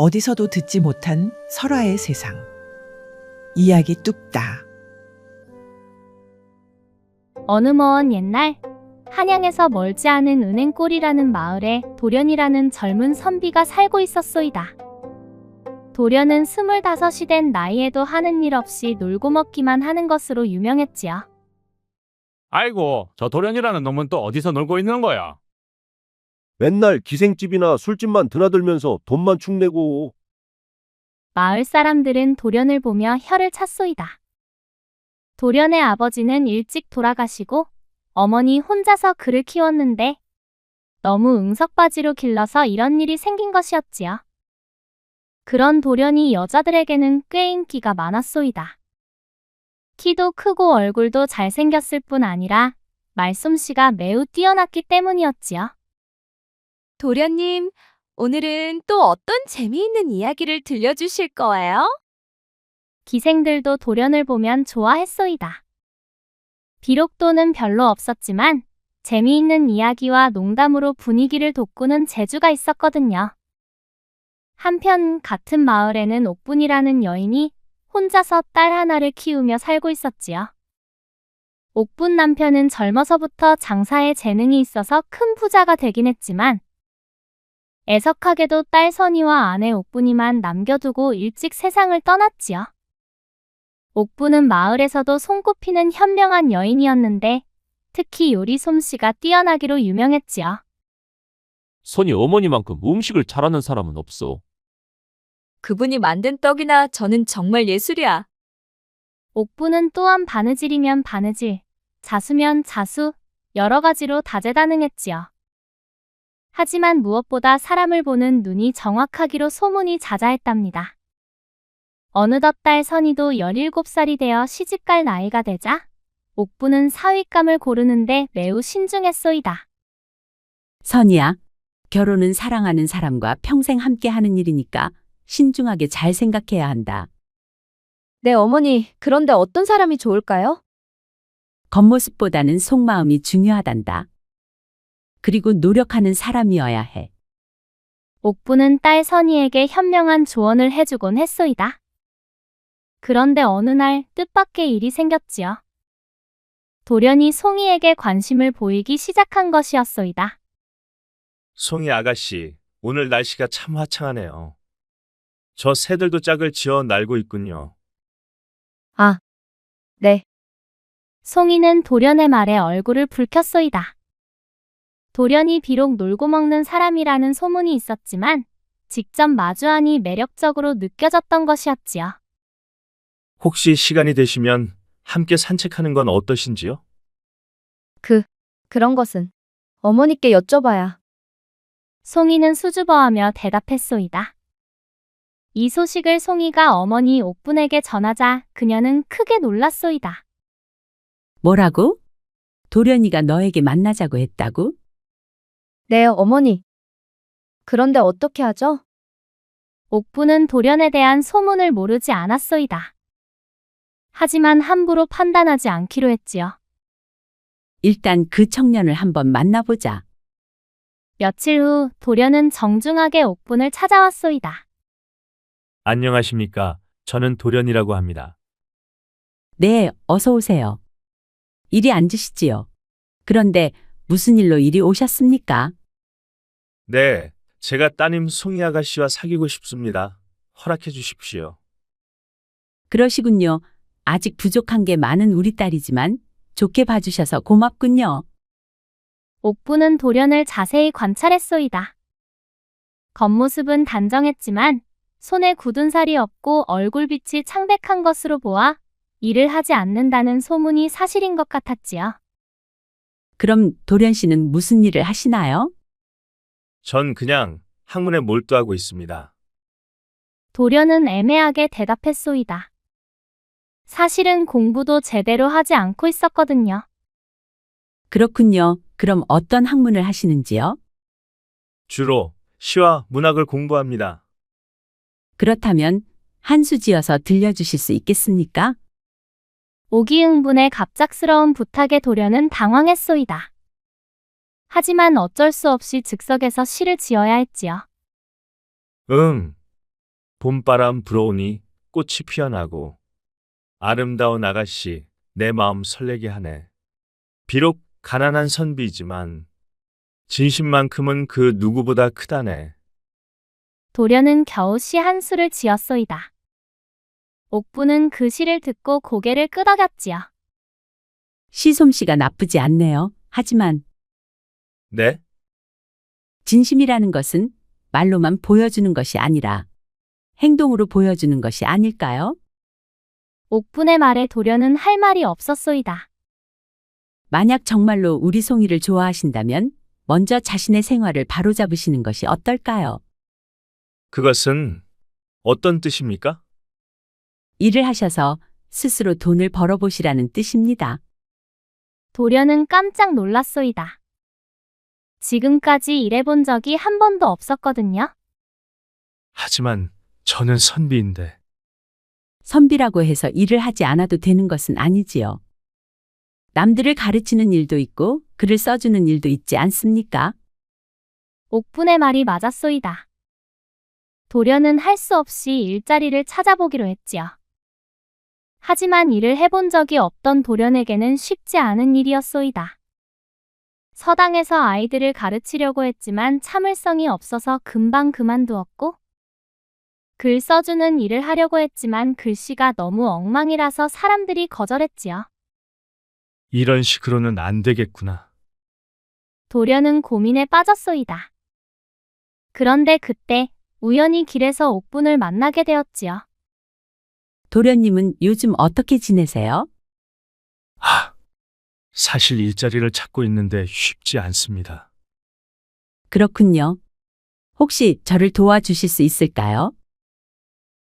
어디서도 듣지 못한 설화의 세상. 이야기 뚝딱. 어느 먼 옛날 한양에서 멀지 않은 은행골이라는 마을에 도련이라는 젊은 선비가 살고 있었소이다. 도련은 25이 된 나이에도 하는 일 없이 놀고 먹기만 하는 것으로 유명했지요. 아이고, 저 도련이라는 놈은 또 어디서 놀고 있는 거야? 맨날 기생집이나 술집만 드나들면서 돈만 축내고. 마을 사람들은 도련을 보며 혀를 찼소이다. 도련의 아버지는 일찍 돌아가시고 어머니 혼자서 그를 키웠는데 너무 응석바지로 길러서 이런 일이 생긴 것이었지요. 그런 도련이 여자들에게는 꽤 인기가 많았소이다. 키도 크고 얼굴도 잘생겼을 뿐 아니라 말솜씨가 매우 뛰어났기 때문이었지요. 도련님, 오늘은 또 어떤 재미있는 이야기를 들려주실 거예요? 기생들도 도련을 보면 좋아했소이다. 비록 돈은 별로 없었지만 재미있는 이야기와 농담으로 분위기를 돋구는 재주가 있었거든요. 한편 같은 마을에는 옥분이라는 여인이 혼자서 딸 하나를 키우며 살고 있었지요. 옥분 남편은 젊어서부터 장사에 재능이 있어서 큰 부자가 되긴 했지만 애석하게도 딸 선이와 아내 옥분이만 남겨두고 일찍 세상을 떠났지요. 옥분은 마을에서도 손꼽히는 현명한 여인이었는데 특히 요리 솜씨가 뛰어나기로 유명했지요. 손이 어머니만큼 음식을 잘하는 사람은 없어. 그분이 만든 떡이나 저는 정말 예술이야. 옥분은 또한 바느질이면 바느질, 자수면 자수, 여러 가지로 다재다능했지요. 하지만 무엇보다 사람을 보는 눈이 정확하기로 소문이 자자했답니다. 어느덧 딸 선이도 17살이 되어 시집갈 나이가 되자 옥분은 사윗감을 고르는데 매우 신중했소이다. 선이야, 결혼은 사랑하는 사람과 평생 함께 하는 일이니까 신중하게 잘 생각해야 한다. 네, 어머니, 그런데 어떤 사람이 좋을까요? 겉모습보다는 속마음이 중요하단다. 그리고 노력하는 사람이어야 해. 옥분은 딸 선이에게 현명한 조언을 해주곤 했소이다. 그런데 어느 날 뜻밖의 일이 생겼지요. 도련이 송이에게 관심을 보이기 시작한 것이었소이다. 송이 아가씨, 오늘 날씨가 참 화창하네요. 저 새들도 짝을 지어 날고 있군요. 아, 네. 송이는 도련의 말에 얼굴을 붉혔소이다. 도련이 비록 놀고 먹는 사람이라는 소문이 있었지만 직접 마주하니 매력적으로 느껴졌던 것이었지요. 혹시 시간이 되시면 함께 산책하는 건 어떠신지요? 그런 것은 어머니께 여쭤봐야. 송이는 수줍어하며 대답했소이다. 이 소식을 송이가 어머니 옥분에게 전하자 그녀는 크게 놀랐소이다. 뭐라고? 도련이가 너에게 만나자고 했다고? 네, 어머니. 그런데 어떻게 하죠? 옥분은 도련에 대한 소문을 모르지 않았소이다. 하지만 함부로 판단하지 않기로 했지요. 일단 그 청년을 한번 만나보자. 며칠 후 도련은 정중하게 옥분을 찾아왔소이다. 안녕하십니까. 저는 도련이라고 합니다. 네, 어서 오세요. 이리 앉으시지요. 그런데 무슨 일로 이리 오셨습니까? 네, 제가 따님 송이 아가씨와 사귀고 싶습니다. 허락해 주십시오. 그러시군요. 아직 부족한 게 많은 우리 딸이지만 좋게 봐주셔서 고맙군요. 옥분은 도련을 자세히 관찰했소이다. 겉모습은 단정했지만 손에 굳은 살이 없고 얼굴빛이 창백한 것으로 보아 일을 하지 않는다는 소문이 사실인 것 같았지요. 그럼 도련 씨는 무슨 일을 하시나요? 전 그냥 학문에 몰두하고 있습니다. 도련은 애매하게 대답했소이다. 사실은 공부도 제대로 하지 않고 있었거든요. 그렇군요. 그럼 어떤 학문을 하시는지요? 주로 시와 문학을 공부합니다. 그렇다면 한 수 지어서 들려주실 수 있겠습니까? 오기응분의 갑작스러운 부탁에 도련은 당황했소이다. 하지만 어쩔 수 없이 즉석에서 시를 지어야 했지요. 봄바람 불어오니 꽃이 피어나고 아름다운 아가씨 내 마음 설레게 하네. 비록 가난한 선비지만 진심만큼은 그 누구보다 크다네. 도련은 겨우 시 한 수를 지었소이다. 옥부는 그 시를 듣고 고개를 끄덕였지요. 시솜씨가 나쁘지 않네요. 하지만 네? 진심이라는 것은 말로만 보여주는 것이 아니라 행동으로 보여주는 것이 아닐까요? 옥분의 말에 도련은 할 말이 없었소이다. 만약 정말로 우리 송이를 좋아하신다면 먼저 자신의 생활을 바로잡으시는 것이 어떨까요? 그것은 어떤 뜻입니까? 일을 하셔서 스스로 돈을 벌어보시라는 뜻입니다. 도련은 깜짝 놀랐소이다. 지금까지 일해본 적이 한 번도 없었거든요. 하지만 저는 선비인데. 선비라고 해서 일을 하지 않아도 되는 것은 아니지요. 남들을 가르치는 일도 있고 글을 써주는 일도 있지 않습니까? 옥분의 말이 맞았소이다. 도련은 할 수 없이 일자리를 찾아보기로 했지요. 하지만 일을 해본 적이 없던 도련에게는 쉽지 않은 일이었소이다. 서당에서 아이들을 가르치려고 했지만 참을성이 없어서 금방 그만두었고, 글 써주는 일을 하려고 했지만 글씨가 너무 엉망이라서 사람들이 거절했지요. 이런 식으로는 안 되겠구나. 도련은 고민에 빠졌소이다. 그런데 그때 우연히 길에서 옥분을 만나게 되었지요. 도련님은 요즘 어떻게 지내세요? 사실 일자리를 찾고 있는데 쉽지 않습니다. 그렇군요. 혹시 저를 도와주실 수 있을까요?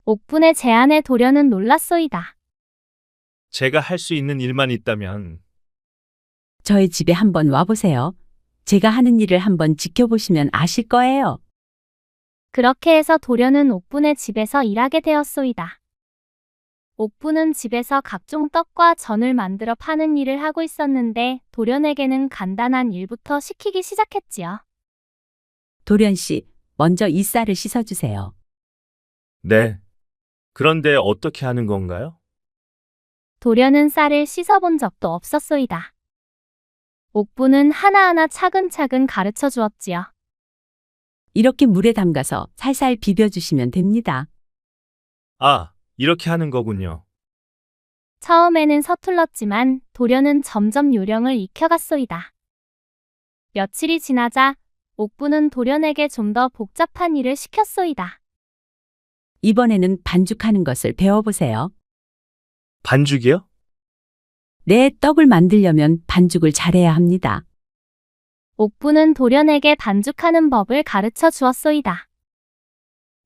옥분의 제안에 도련은 놀랐소이다. 제가 할 수 있는 일만 있다면 저희 집에 한번 와보세요. 제가 하는 일을 한번 지켜보시면 아실 거예요. 그렇게 해서 도련은 옥분의 집에서 일하게 되었소이다. 옥분은 집에서 각종 떡과 전을 만들어 파는 일을 하고 있었는데 도련에게는 간단한 일부터 시키기 시작했지요. 도련 씨, 먼저 이 쌀을 씻어주세요. 네. 그런데 어떻게 하는 건가요? 도련은 쌀을 씻어본 적도 없었소이다. 옥분은 하나하나 차근차근 가르쳐 주었지요. 이렇게 물에 담가서 살살 비벼주시면 됩니다. 아, 이렇게 하는 거군요. 처음에는 서툴렀지만 도련은 점점 요령을 익혀갔소이다. 며칠이 지나자 옥분은 도련에게 좀 더 복잡한 일을 시켰소이다. 이번에는 반죽하는 것을 배워보세요. 반죽이요? 네, 떡을 만들려면 반죽을 잘해야 합니다. 옥분은 도련에게 반죽하는 법을 가르쳐 주었소이다.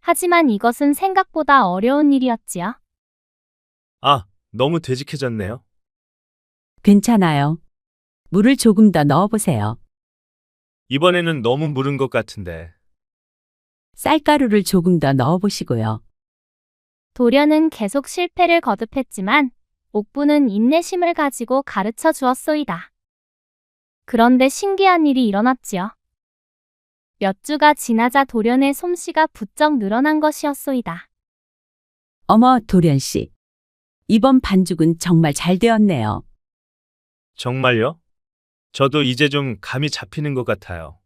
하지만 이것은 생각보다 어려운 일이었지요. 아, 너무 되직해졌네요. 괜찮아요. 물을 조금 더 넣어보세요. 이번에는 너무 무른 것 같은데. 쌀가루를 조금 더 넣어보시고요. 도련은 계속 실패를 거듭했지만 옥분은 인내심을 가지고 가르쳐 주었소이다. 그런데 신기한 일이 일어났지요. 몇 주가 지나자 도련의 솜씨가 부쩍 늘어난 것이었소이다. 어머, 도련 씨. 이번 반죽은 정말 잘 되었네요. 정말요? 저도 이제 좀 감이 잡히는 것 같아요.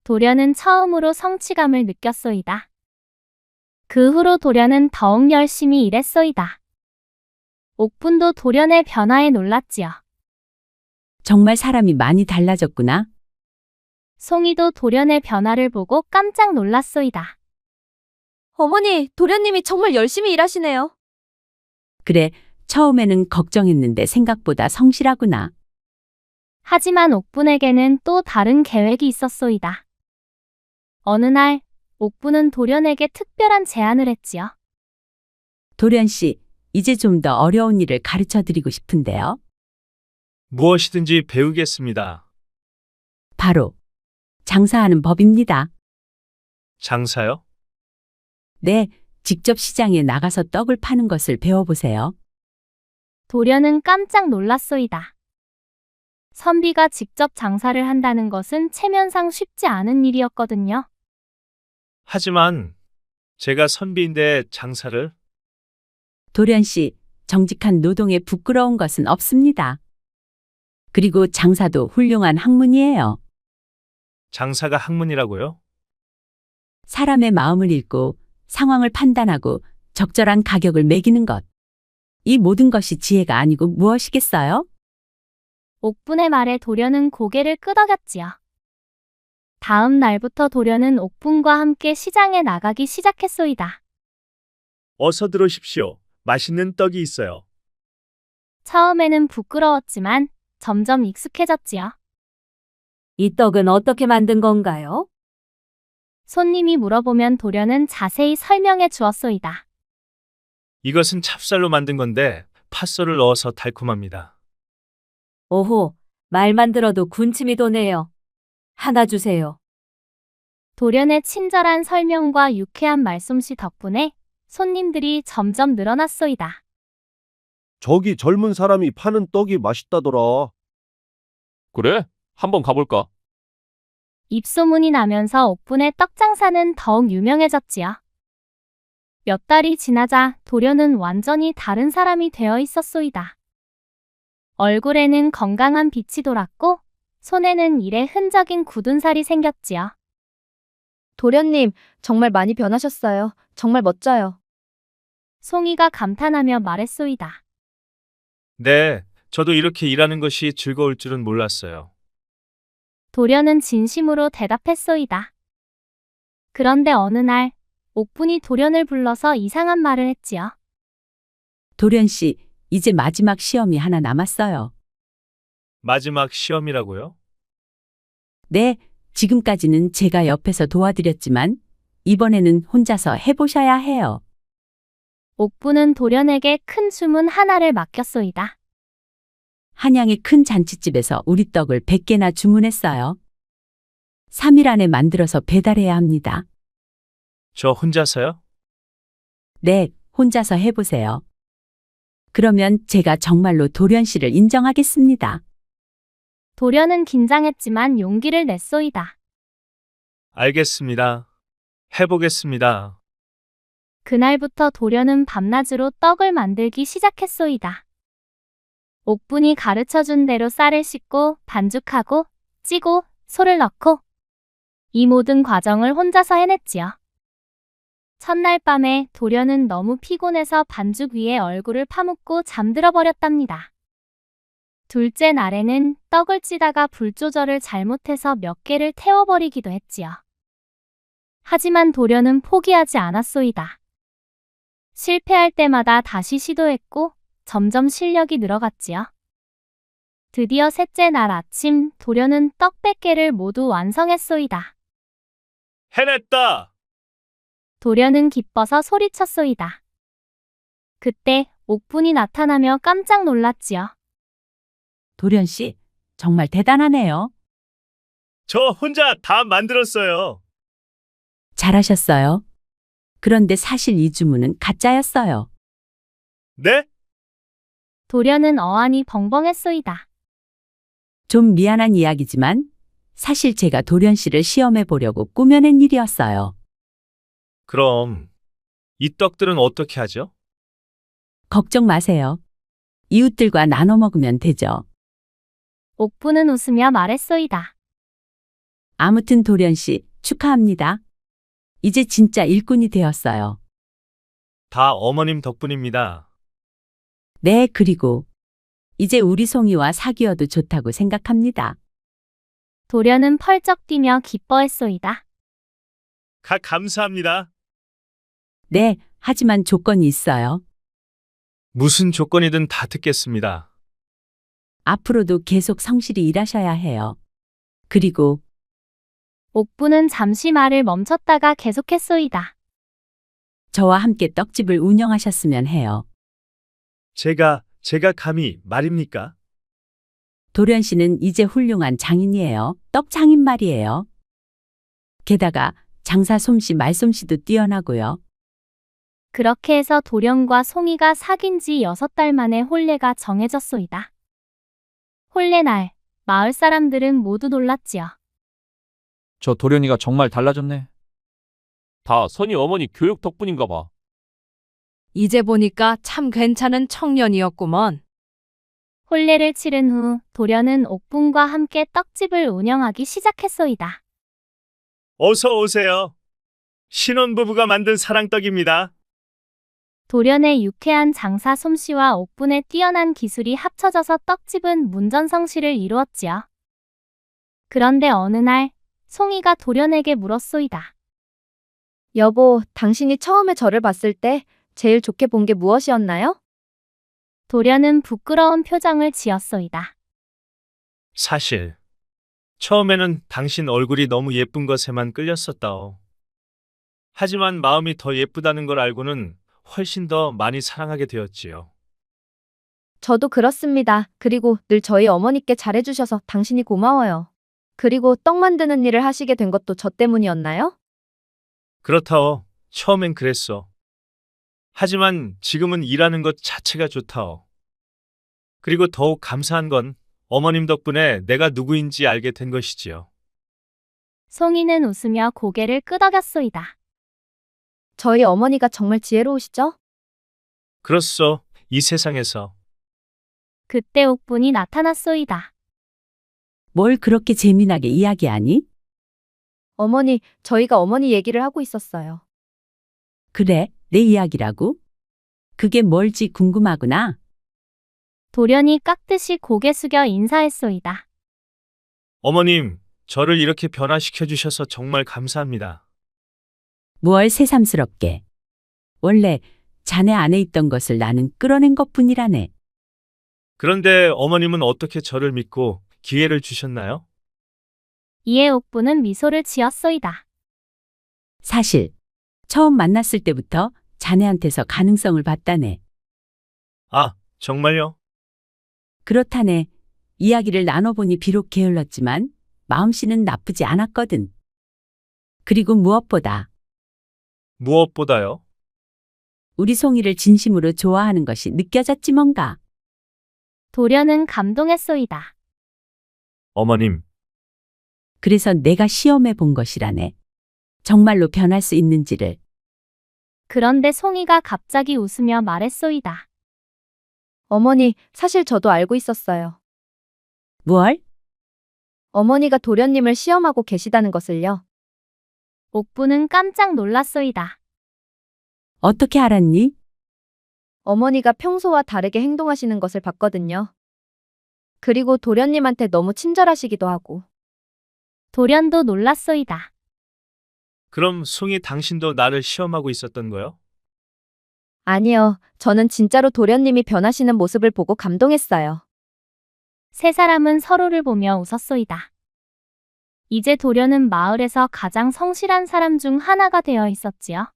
도련은 처음으로 성취감을 느꼈소이다. 그 후로 도련은 더욱 열심히 일했소이다. 옥분도 도련의 변화에 놀랐지요. 정말 사람이 많이 달라졌구나. 송이도 도련의 변화를 보고 깜짝 놀랐소이다. 어머니, 도련님이 정말 열심히 일하시네요. 그래, 처음에는 걱정했는데 생각보다 성실하구나. 하지만 옥분에게는 또 다른 계획이 있었소이다. 어느 날 옥분은 도련에게 특별한 제안을 했지요. 도련 씨, 이제 좀 더 어려운 일을 가르쳐 드리고 싶은데요. 무엇이든지 배우겠습니다. 바로 장사하는 법입니다. 장사요? 네, 직접 시장에 나가서 떡을 파는 것을 배워보세요. 도련은 깜짝 놀랐소이다. 선비가 직접 장사를 한다는 것은 체면상 쉽지 않은 일이었거든요. 하지만 제가 선비인데 장사를? 도련 씨, 정직한 노동에 부끄러운 것은 없습니다. 그리고 장사도 훌륭한 학문이에요. 장사가 학문이라고요? 사람의 마음을 읽고 상황을 판단하고 적절한 가격을 매기는 것. 이 모든 것이 지혜가 아니고 무엇이겠어요? 옥분의 말에 도련은 고개를 끄덕였지요. 다음 날부터 도련은 옥분과 함께 시장에 나가기 시작했소이다. 어서 들어오십시오. 맛있는 떡이 있어요. 처음에는 부끄러웠지만 점점 익숙해졌지요. 이 떡은 어떻게 만든 건가요? 손님이 물어보면 도련은 자세히 설명해 주었소이다. 이것은 찹쌀로 만든 건데 팥소를 넣어서 달콤합니다. 오호, 말만 들어도 군침이 도네요. 하나 주세요. 도련의 친절한 설명과 유쾌한 말솜씨 덕분에 손님들이 점점 늘어났소이다. 저기 젊은 사람이 파는 떡이 맛있다더라. 그래? 한번 가볼까? 입소문이 나면서 옥분의 떡 장사는 더욱 유명해졌지요. 몇 달이 지나자 도련은 완전히 다른 사람이 되어 있었소이다. 얼굴에는 건강한 빛이 돌았고 손에는 일의 흔적인 굳은 살이 생겼지요. 도련님, 정말 많이 변하셨어요. 정말 멋져요. 송이가 감탄하며 말했소이다. 네, 저도 이렇게 일하는 것이 즐거울 줄은 몰랐어요. 도련은 진심으로 대답했소이다. 그런데 어느 날 옥분이 도련을 불러서 이상한 말을 했지요. 도련 씨, 이제 마지막 시험이 하나 남았어요. 마지막 시험이라고요? 네, 지금까지는 제가 옆에서 도와드렸지만 이번에는 혼자서 해보셔야 해요. 옥분은 도련에게 큰 주문 하나를 맡겼소이다. 한양의 큰 잔치집에서 우리 떡을 100개나 주문했어요. 3일 안에 만들어서 배달해야 합니다. 저 혼자서요? 네, 혼자서 해보세요. 그러면 제가 정말로 도련 씨를 인정하겠습니다. 도련은 긴장했지만 용기를 냈소이다. 알겠습니다. 해보겠습니다. 그날부터 도련은 밤낮으로 떡을 만들기 시작했소이다. 옥분이 가르쳐준 대로 쌀을 씻고 반죽하고 찌고 소를 넣고 이 모든 과정을 혼자서 해냈지요. 첫날 밤에 도련은 너무 피곤해서 반죽 위에 얼굴을 파묻고 잠들어 버렸답니다. 둘째 날에는 떡을 찌다가 불 조절을 잘못해서 몇 개를 태워버리기도 했지요. 하지만 도련은 포기하지 않았소이다. 실패할 때마다 다시 시도했고 점점 실력이 늘어갔지요. 드디어 셋째 날 아침 도련은 떡 100개를 모두 완성했소이다. 해냈다! 도련은 기뻐서 소리쳤소이다. 그때 옥분이 나타나며 깜짝 놀랐지요. 도련 씨, 정말 대단하네요. 저 혼자 다 만들었어요. 잘하셨어요. 그런데 사실 이 주문은 가짜였어요. 네? 도련은 어안이 벙벙했소이다. 좀 미안한 이야기지만 사실 제가 도련 씨를 시험해 보려고 꾸며낸 일이었어요. 그럼 이 떡들은 어떻게 하죠? 걱정 마세요. 이웃들과 나눠 먹으면 되죠. 옥분은 웃으며 말했소이다. 아무튼 도련 씨 축하합니다. 이제 진짜 일꾼이 되었어요. 다 어머님 덕분입니다. 네, 그리고 이제 우리 송이와 사귀어도 좋다고 생각합니다. 도련은 펄쩍 뛰며 기뻐했소이다. 감사합니다. 네, 하지만 조건이 있어요. 무슨 조건이든 다 듣겠습니다. 앞으로도 계속 성실히 일하셔야 해요. 그리고 옥분은 잠시 말을 멈췄다가 계속했소이다. 저와 함께 떡집을 운영하셨으면 해요. 제가 감히 말입니까? 도련 씨는 이제 훌륭한 장인이에요. 떡 장인 말이에요. 게다가 장사 솜씨, 말솜씨도 뛰어나고요. 그렇게 해서 도련과 송이가 사귄 지 6달 만에 혼례가 정해졌소이다. 혼례 날, 마을 사람들은 모두 놀랐지요. 저 도련이가 정말 달라졌네. 다 선희 어머니 교육 덕분인가 봐. 이제 보니까 참 괜찮은 청년이었구먼. 혼례를 치른 후 도련은 옥분과 함께 떡집을 운영하기 시작했소이다. 어서 오세요. 신혼부부가 만든 사랑떡입니다. 도련의 유쾌한 장사 솜씨와 옥분의 뛰어난 기술이 합쳐져서 떡집은 문전성시를 이루었지요. 그런데 어느 날 송이가 도련에게 물었소이다. 여보, 당신이 처음에 저를 봤을 때 제일 좋게 본 게 무엇이었나요? 도련은 부끄러운 표정을 지었소이다. 사실 처음에는 당신 얼굴이 너무 예쁜 것에만 끌렸었다오. 하지만 마음이 더 예쁘다는 걸 알고는 훨씬 더 많이 사랑하게 되었지요. 저도 그렇습니다. 그리고 늘 저희 어머니께 잘해주셔서 당신이 고마워요. 그리고 떡 만드는 일을 하시게 된 것도 저 때문이었나요? 그렇다오. 처음엔 그랬어. 하지만 지금은 일하는 것 자체가 좋다오. 그리고 더욱 감사한 건 어머님 덕분에 내가 누구인지 알게 된 것이지요. 송이는 웃으며 고개를 끄덕였소이다. 저희 어머니가 정말 지혜로우시죠? 그렇소. 이 세상에서. 그때 옥분이 나타났소이다. 뭘 그렇게 재미나게 이야기하니? 어머니, 저희가 어머니 얘기를 하고 있었어요. 그래, 내 이야기라고? 그게 뭘지 궁금하구나. 도련이 깍듯이 고개 숙여 인사했소이다. 어머님, 저를 이렇게 변화시켜 주셔서 정말 감사합니다. 뭘 새삼스럽게. 원래 자네 안에 있던 것을 나는 끌어낸 것뿐이라네. 그런데 어머님은 어떻게 저를 믿고 기회를 주셨나요? 이에 옥분은 미소를 지었소이다. 사실 처음 만났을 때부터 자네한테서 가능성을 봤다네. 아, 정말요? 그렇다네. 이야기를 나눠보니 비록 게을렀지만 마음씨는 나쁘지 않았거든. 그리고 무엇보다요? 우리 송이를 진심으로 좋아하는 것이 느껴졌지 뭔가. 도련은 감동했소이다. 어머님, 그래서 내가 시험해 본 것이라네. 정말로 변할 수 있는지를. 그런데 송이가 갑자기 웃으며 말했소이다. 어머니, 사실 저도 알고 있었어요. 뭘? 어머니가 도련님을 시험하고 계시다는 것을요. 옥분은 깜짝 놀랐소이다. 어떻게 알았니? 어머니가 평소와 다르게 행동하시는 것을 봤거든요. 그리고 도련님한테 너무 친절하시기도 하고. 도련도 놀랐소이다. 그럼 송이 당신도 나를 시험하고 있었던 거요? 아니요, 저는 진짜로 도련님이 변하시는 모습을 보고 감동했어요. 세 사람은 서로를 보며 웃었소이다. 이제 도련은 마을에서 가장 성실한 사람 중 하나가 되어 있었지요.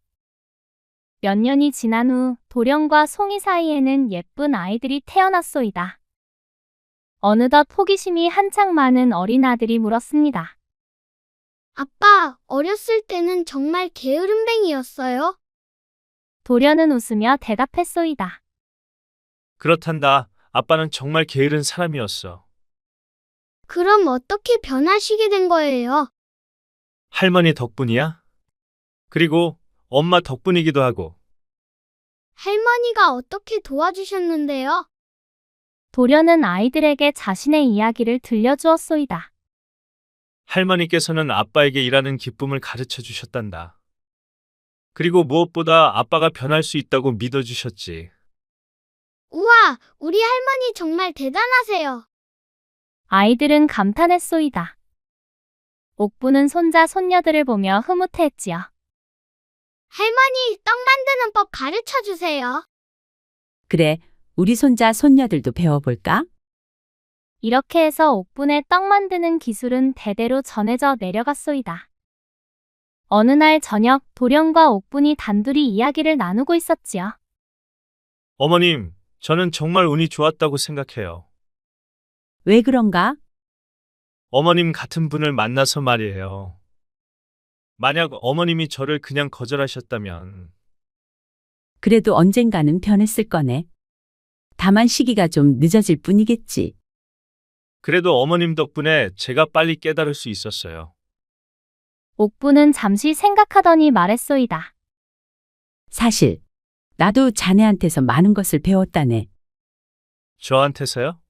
몇 년이 지난 후 도련과 송이 사이에는 예쁜 아이들이 태어났소이다. 어느덧 호기심이 한창 많은 어린 아들이 물었습니다. 아빠, 어렸을 때는 정말 게으름뱅이였어요? 도련은 웃으며 대답했소이다. 그렇단다. 아빠는 정말 게으른 사람이었어. 그럼 어떻게 변하시게 된 거예요? 할머니 덕분이야? 그리고 엄마 덕분이기도 하고. 할머니가 어떻게 도와주셨는데요? 도련은 아이들에게 자신의 이야기를 들려주었소이다. 할머니께서는 아빠에게 일하는 기쁨을 가르쳐 주셨단다. 그리고 무엇보다 아빠가 변할 수 있다고 믿어주셨지. 우와, 우리 할머니 정말 대단하세요. 아이들은 감탄했소이다. 옥부는 손자 손녀들을 보며 흐뭇해했지요. 할머니, 떡 만드는 법 가르쳐 주세요. 그래, 우리 손자 손녀들도 배워볼까? 이렇게 해서 옥분의 떡 만드는 기술은 대대로 전해져 내려갔소이다. 어느 날 저녁 도련과 옥분이 단둘이 이야기를 나누고 있었지요. 어머님, 저는 정말 운이 좋았다고 생각해요. 왜 그런가? 어머님 같은 분을 만나서 말이에요. 만약 어머님이 저를 그냥 거절하셨다면 그래도 언젠가는 변했을 거네. 다만 시기가 좀 늦어질 뿐이겠지. 그래도 어머님 덕분에 제가 빨리 깨달을 수 있었어요. 옥부는 잠시 생각하더니 말했소이다. 사실 나도 자네한테서 많은 것을 배웠다네. 저한테서요?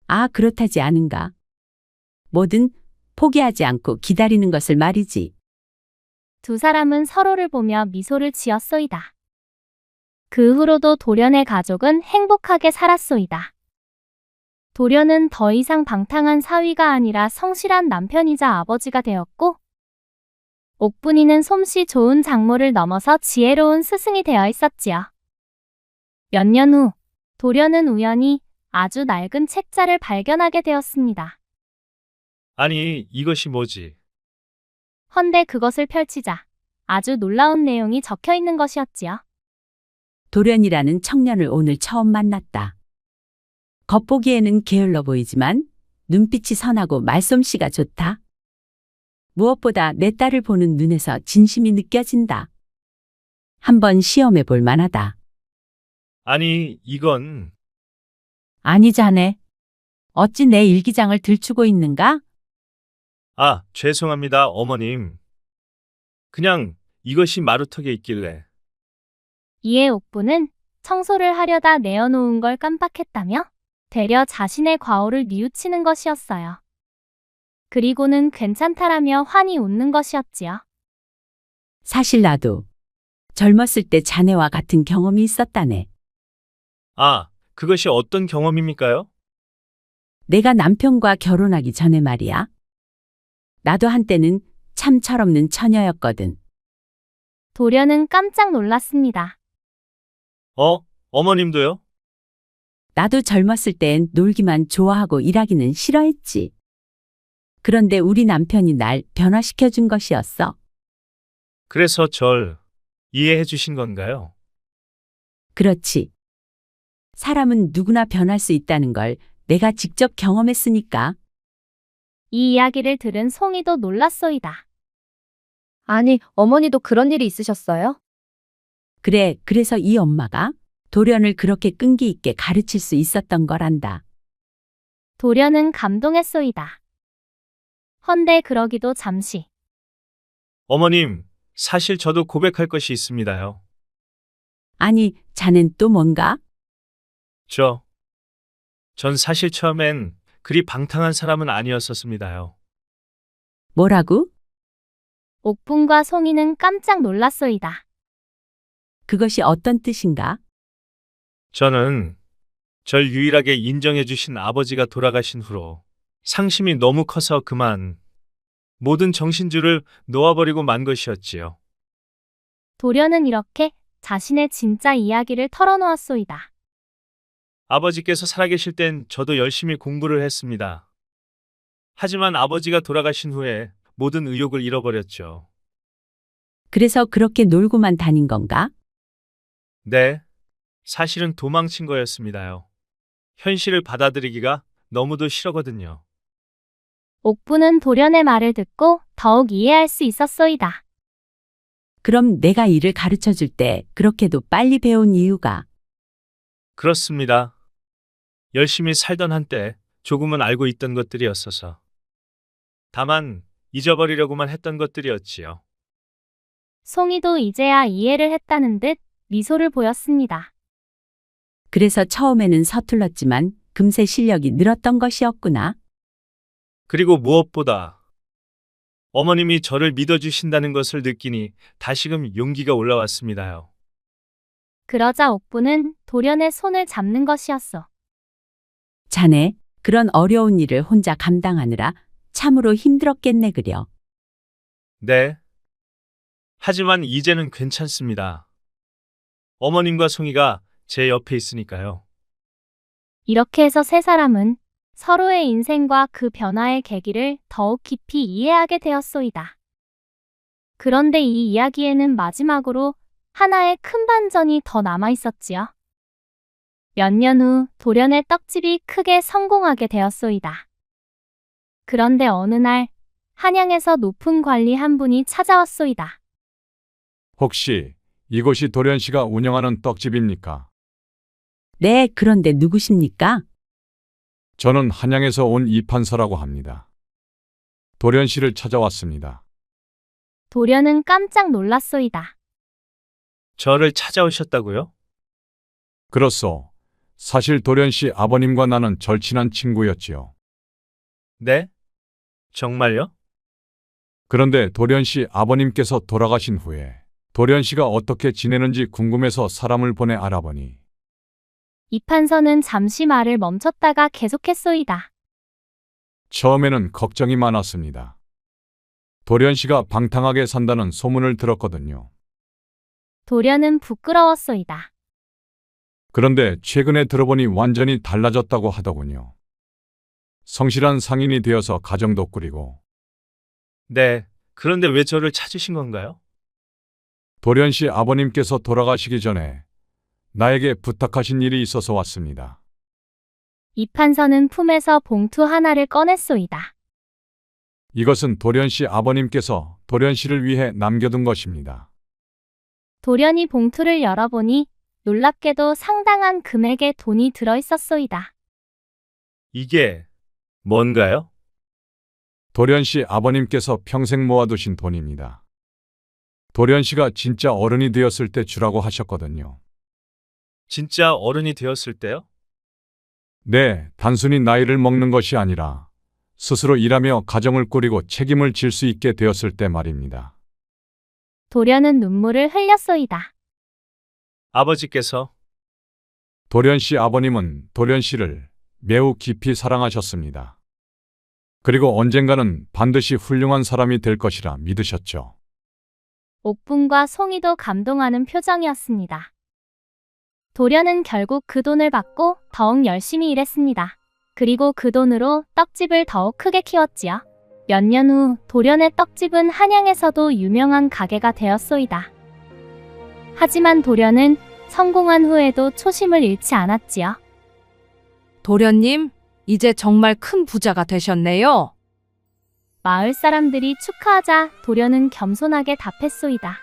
아, 그렇다지 않은가? 뭐든 포기하지 않고 기다리는 것을 말이지. 두 사람은 서로를 보며 미소를 지었소이다. 그 후로도 도련의 가족은 행복하게 살았소이다. 도련은 더 이상 방탕한 사위가 아니라 성실한 남편이자 아버지가 되었고, 옥분이는 솜씨 좋은 장모를 넘어서 지혜로운 스승이 되어 있었지요. 몇 년 후, 도련은 우연히 아주 낡은 책자를 발견하게 되었습니다. 아니, 이것이 뭐지? 헌데 그것을 펼치자 아주 놀라운 내용이 적혀 있는 것이었지요. 도련이라는 청년을 오늘 처음 만났다. 겉보기에는 게을러 보이지만 눈빛이 선하고 말솜씨가 좋다. 무엇보다 내 딸을 보는 눈에서 진심이 느껴진다. 한번 시험해 볼 만하다. 아니, 이건 아니 자네, 어찌 내 일기장을 들추고 있는가? 아, 죄송합니다, 어머님. 그냥 이것이 마루턱에 있길래. 이에 옥부는 청소를 하려다 내어놓은 걸 깜빡했다며 되려 자신의 과오를 뉘우치는 것이었어요. 그리고는 괜찮다라며 환히 웃는 것이었지요. 사실 나도 젊었을 때 자네와 같은 경험이 있었다네. 아, 그것이 어떤 경험입니까요? 내가 남편과 결혼하기 전에 말이야. 나도 한때는 참 철없는 처녀였거든. 도련은 깜짝 놀랐습니다. 어머님도요? 나도 젊었을 땐 놀기만 좋아하고 일하기는 싫어했지. 그런데 우리 남편이 날 변화시켜 준 것이었어. 그래서 절 이해해 주신 건가요? 그렇지. 사람은 누구나 변할 수 있다는 걸 내가 직접 경험했으니까. 이 이야기를 들은 송이도 놀랐소이다. 아니, 어머니도 그런 일이 있으셨어요? 그래, 그래서 이 엄마가 도련을 그렇게 끈기 있게 가르칠 수 있었던 거란다. 도련은 감동했소이다. 헌데 그러기도 잠시. 어머님, 사실 저도 고백할 것이 있습니다요. 아니, 자넨 또 뭔가? 전 사실 처음엔 그리 방탕한 사람은 아니었었습니다요. 뭐라고? 옥분과 송이는 깜짝 놀랐소이다. 그것이 어떤 뜻인가? 저는 절 유일하게 인정해 주신 아버지가 돌아가신 후로 상심이 너무 커서 그만 모든 정신줄을 놓아버리고 만 것이었지요. 도련은 이렇게 자신의 진짜 이야기를 털어놓았소이다. 아버지께서 살아계실 땐 저도 열심히 공부를 했습니다. 하지만 아버지가 돌아가신 후에 모든 의욕을 잃어버렸죠. 그래서 그렇게 놀고만 다닌 건가? 네, 사실은 도망친 거였습니다요. 현실을 받아들이기가 너무도 싫어거든요. 옥부는 도련의 말을 듣고 더욱 이해할 수 있었소이다. 그럼 내가 일을 가르쳐 줄 때 그렇게도 빨리 배운 이유가? 그렇습니다. 열심히 살던 한때 조금은 알고 있던 것들이었어서. 다만 잊어버리려고만 했던 것들이었지요. 송이도 이제야 이해를 했다는 듯 미소를 보였습니다. 그래서 처음에는 서툴렀지만 금세 실력이 늘었던 것이었구나. 그리고 무엇보다 어머님이 저를 믿어주신다는 것을 느끼니 다시금 용기가 올라왔습니다요. 그러자 옥부는 도련의 손을 잡는 것이었어. 자네, 그런 어려운 일을 혼자 감당하느라 참으로 힘들었겠네 그려. 네. 하지만 이제는 괜찮습니다. 어머님과 송이가 제 옆에 있으니까요. 이렇게 해서 세 사람은 서로의 인생과 그 변화의 계기를 더욱 깊이 이해하게 되었소이다. 그런데 이 이야기에는 마지막으로 하나의 큰 반전이 더 남아 있었지요. 몇 년 후 도련의 떡집이 크게 성공하게 되었소이다. 그런데 어느 날 한양에서 높은 관리 한 분이 찾아왔소이다. 혹시 이곳이 도련 씨가 운영하는 떡집입니까? 네, 그런데 누구십니까? 저는 한양에서 온 이판서라고 합니다. 도련 씨를 찾아왔습니다. 도련은 깜짝 놀랐소이다. 저를 찾아오셨다고요? 그렇소. 사실 도련 씨 아버님과 나는 절친한 친구였지요. 네? 정말요? 그런데 도련 씨 아버님께서 돌아가신 후에 도련 씨가 어떻게 지내는지 궁금해서 사람을 보내 알아보니 이판서는 잠시 말을 멈췄다가 계속했소이다. 처음에는 걱정이 많았습니다. 도련 씨가 방탕하게 산다는 소문을 들었거든요. 도련은 부끄러웠소이다. 그런데 최근에 들어보니 완전히 달라졌다고 하더군요. 성실한 상인이 되어서 가정도 꾸리고 네. 그런데 왜 저를 찾으신 건가요? 도련 씨 아버님께서 돌아가시기 전에 나에게 부탁하신 일이 있어서 왔습니다. 이판서는 품에서 봉투 하나를 꺼냈소이다. 이것은 도련 씨 아버님께서 도련 씨를 위해 남겨둔 것입니다. 도련이 봉투를 열어보니 놀랍게도 상당한 금액의 돈이 들어있었소이다. 이게 뭔가요? 도련 씨 아버님께서 평생 모아두신 돈입니다. 도련 씨가 진짜 어른이 되었을 때 주라고 하셨거든요. 진짜 어른이 되었을 때요? 네, 단순히 나이를 먹는 것이 아니라 스스로 일하며 가정을 꾸리고 책임을 질 수 있게 되었을 때 말입니다. 도련은 눈물을 흘렸소이다. 아버지께서 도련 씨 아버님은 도련 씨를 매우 깊이 사랑하셨습니다. 그리고 언젠가는 반드시 훌륭한 사람이 될 것이라 믿으셨죠. 옥분과 송이도 감동하는 표정이었습니다. 도련은 결국 그 돈을 받고 더욱 열심히 일했습니다. 그리고 그 돈으로 떡집을 더욱 크게 키웠지요. 몇 년 후 도련의 떡집은 한양에서도 유명한 가게가 되었소이다. 하지만 도련은 성공한 후에도 초심을 잃지 않았지요. 도련님, 이제 정말 큰 부자가 되셨네요. 마을 사람들이 축하하자 도련은 겸손하게 답했소이다.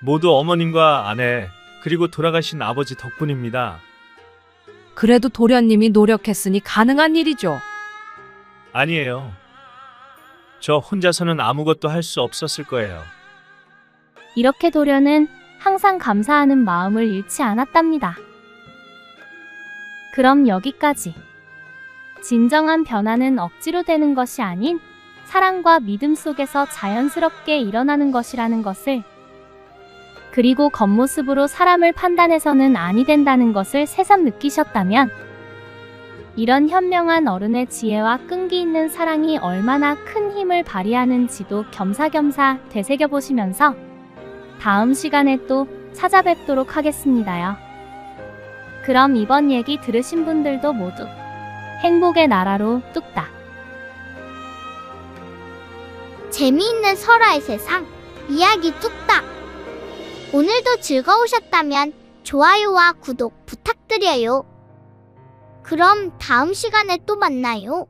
모두 어머님과 아내 그리고 돌아가신 아버지 덕분입니다. 그래도 도련님이 노력했으니 가능한 일이죠. 아니에요. 저 혼자서는 아무것도 할 수 없었을 거예요. 이렇게 도련은 항상 감사하는 마음을 잃지 않았답니다. 그럼 여기까지. 진정한 변화는 억지로 되는 것이 아닌 사랑과 믿음 속에서 자연스럽게 일어나는 것이라는 것을, 그리고 겉모습으로 사람을 판단해서는 아니 된다는 것을 새삼 느끼셨다면 이런 현명한 어른의 지혜와 끈기 있는 사랑이 얼마나 큰 힘을 발휘하는지도 겸사겸사 되새겨보시면서 다음 시간에 또 찾아뵙도록 하겠습니다요. 그럼 이번 얘기 들으신 분들도 모두 행복의 나라로 뚝딱. 재미있는 설화의 세상, 이야기 뚝딱. 오늘도 즐거우셨다면 좋아요와 구독 부탁드려요. 그럼 다음 시간에 또 만나요.